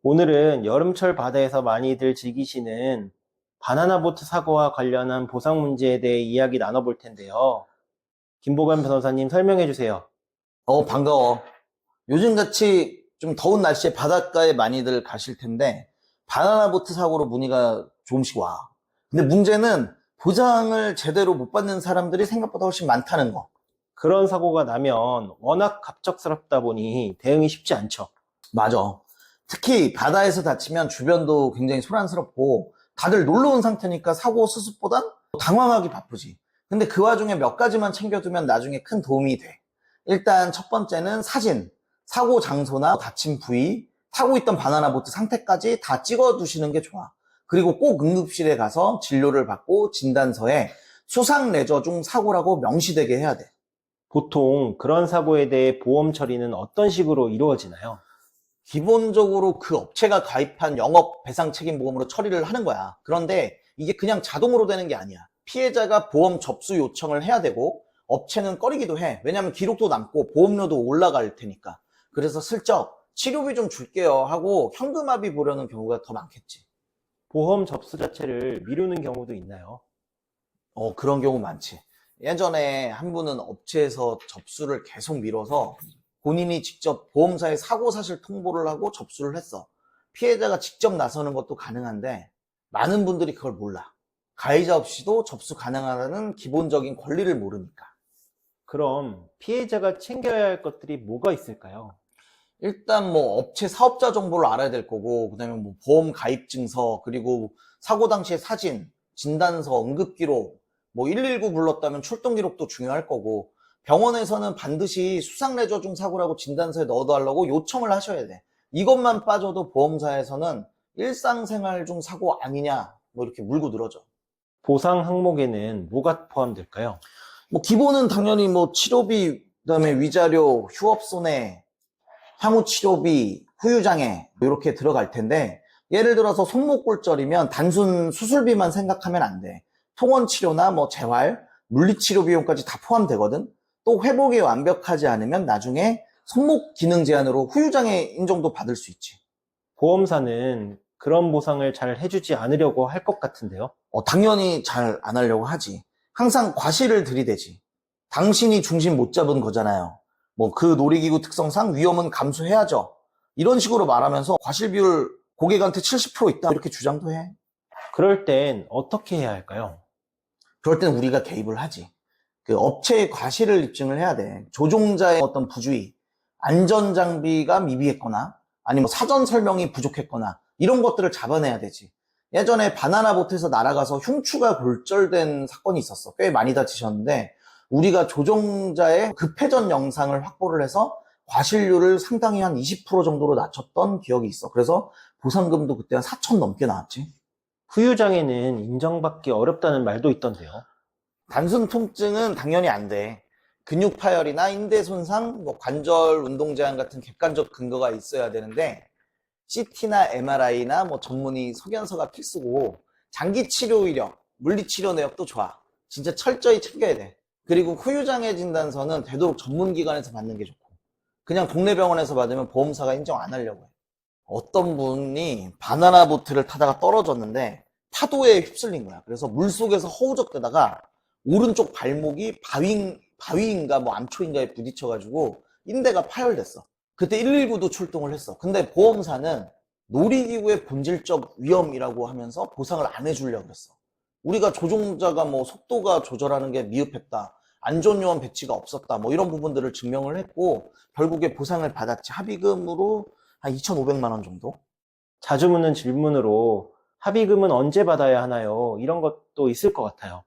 오늘은 여름철 바다에서 많이들 즐기시는 바나나 보트 사고와 관련한 보상 문제에 대해 이야기 나눠볼 텐데요. 김보관 변호사님 설명해 주세요. 반가워. 요즘같이 좀 더운 날씨에 바닷가에 많이들 가실 텐데, 바나나 보트 사고로 문의가 조금씩 와. 근데 문제는 보장을 제대로 못 받는 사람들이 생각보다 훨씬 많다는 거. 그런 사고가 나면 워낙 갑작스럽다 보니 대응이 쉽지 않죠. 맞아. 특히 바다에서 다치면 주변도 굉장히 소란스럽고, 다들 놀러 온 상태니까 사고 수습보단 당황하기 바쁘지. 근데 그 와중에 몇 가지만 챙겨두면 나중에 큰 도움이 돼. 일단 첫 번째는 사진, 사고 장소나 다친 부위, 타고 있던 바나나 보트 상태까지 다 찍어두시는 게 좋아. 그리고 꼭 응급실에 가서 진료를 받고 진단서에 수상 레저 중 사고라고 명시되게 해야 돼. 보통 그런 사고에 대해 보험 처리는 어떤 식으로 이루어지나요? 기본적으로 그 업체가 가입한 영업 배상 책임 보험으로 처리를 하는 거야. 그런데 이게 그냥 자동으로 되는 게 아니야. 피해자가 보험 접수 요청을 해야 되고 업체는 꺼리기도 해. 왜냐하면 기록도 남고 보험료도 올라갈 테니까. 그래서 슬쩍 치료비 좀 줄게요 하고 현금합의 보려는 경우가 더 많겠지. 보험 접수 자체를 미루는 경우도 있나요? 그런 경우 많지. 예전에 한 분은 업체에서 접수를 계속 미뤄서 본인이 직접 보험사에 사고 사실 통보를 하고 접수를 했어. 피해자가 직접 나서는 것도 가능한데 많은 분들이 그걸 몰라. 가해자 없이도 접수 가능하다는 기본적인 권리를 모르니까. 그럼 피해자가 챙겨야 할 것들이 뭐가 있을까요? 일단 뭐 업체 사업자 정보를 알아야 될 거고, 그다음에 뭐 보험 가입 증서, 그리고 사고 당시의 사진, 진단서, 응급기록, 뭐 119 불렀다면 출동 기록도 중요할 거고, 병원에서는 반드시 수상레저 중 사고라고 진단서에 넣어달라고 요청을 하셔야 돼. 이것만 빠져도 보험사에서는 일상생활 중 사고 아니냐 뭐 이렇게 물고 늘어져. 보상 항목에는 뭐가 포함될까요? 뭐 기본은 당연히 뭐 치료비, 그다음에 위자료, 휴업손해, 향후 치료비, 후유장애 이렇게 들어갈 텐데, 예를 들어서 손목골절이면 단순 수술비만 생각하면 안 돼. 통원치료나 뭐 재활, 물리치료 비용까지 다 포함되거든. 또 회복이 완벽하지 않으면 나중에 손목 기능 제한으로 후유장애 인정도 받을 수 있지. 보험사는 그런 보상을 잘 해주지 않으려고 할 것 같은데요. 당연히 잘 안 하려고 하지. 항상 과실을 들이대지. 당신이 중심 못 잡은 거잖아요. 뭐 그 놀이기구 특성상 위험은 감수해야죠. 이런 식으로 말하면서 과실 비율 고객한테 70% 있다 이렇게 주장도 해. 그럴 땐 어떻게 해야 할까요? 그럴 땐 우리가 개입을 하지. 그 업체의 과실을 입증을 해야 돼. 조종자의 어떤 부주의, 안전장비가 미비했거나 아니면 사전 설명이 부족했거나 이런 것들을 잡아내야 되지. 예전에 바나나 보트에서 날아가서 흉추가 골절된 사건이 있었어. 꽤 많이 다치셨는데 우리가 조종자의 급회전 영상을 확보를 해서 과실률을 상당히 한 20% 정도로 낮췄던 기억이 있어. 그래서 보상금도 그때 한 4천 넘게 나왔지. 후유장애는 인정받기 어렵다는 말도 있던데요. 단순 통증은 당연히 안 돼. 근육 파열이나 인대 손상, 뭐 관절 운동 제한 같은 객관적 근거가 있어야 되는데 CT나 MRI나 뭐 전문의 소견서가 필수고, 장기 치료 이력, 물리 치료 내역도 좋아. 진짜 철저히 챙겨야 돼. 그리고 후유장애 진단서는 되도록 전문 기관에서 받는 게 좋고, 그냥 동네 병원에서 받으면 보험사가 인정 안 하려고 해. 어떤 분이 바나나 보트를 타다가 떨어졌는데 파도에 휩쓸린 거야. 그래서 물속에서 허우적대다가 오른쪽 발목이 바위인가 뭐 암초인가에 부딪혀가지고 인대가 파열됐어. 그때 119도 출동을 했어. 근데 보험사는 놀이기구의 본질적 위험이라고 하면서 보상을 안 해주려고 그랬어. 우리가 조종자가 뭐 속도가 조절하는 게 미흡했다, 안전요원 배치가 없었다, 뭐 이런 부분들을 증명을 했고 결국에 보상을 받았지. 합의금으로 한 2,500만 원 정도? 자주 묻는 질문으로 합의금은 언제 받아야 하나요? 이런 것도 있을 것 같아요.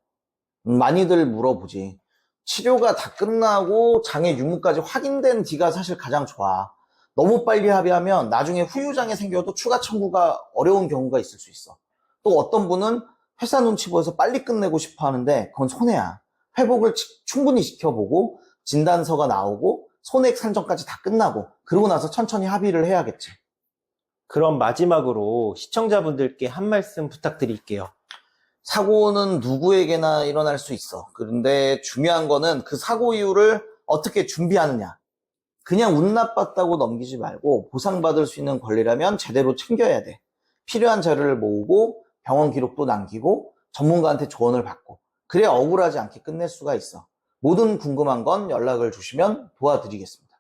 많이들 물어보지. 치료가 다 끝나고 장애 유무까지 확인된 뒤가 사실 가장 좋아. 너무 빨리 합의하면 나중에 후유장애 생겨도 추가 청구가 어려운 경우가 있을 수 있어. 또 어떤 분은 회사 눈치 보여서 빨리 끝내고 싶어 하는데 그건 손해야. 회복을 충분히 지켜보고 진단서가 나오고 손해 산정까지 다 끝나고 그러고 나서 천천히 합의를 해야겠지. 그럼 마지막으로 시청자분들께 한 말씀 부탁드릴게요. 사고는 누구에게나 일어날 수 있어. 그런데 중요한 거는 그 사고 이후를 어떻게 준비하느냐. 그냥 운 나빴다고 넘기지 말고 보상받을 수 있는 권리라면 제대로 챙겨야 돼. 필요한 자료를 모으고 병원 기록도 남기고 전문가한테 조언을 받고 그래야 억울하지 않게 끝낼 수가 있어. 뭐든 궁금한 건 연락을 주시면 도와드리겠습니다.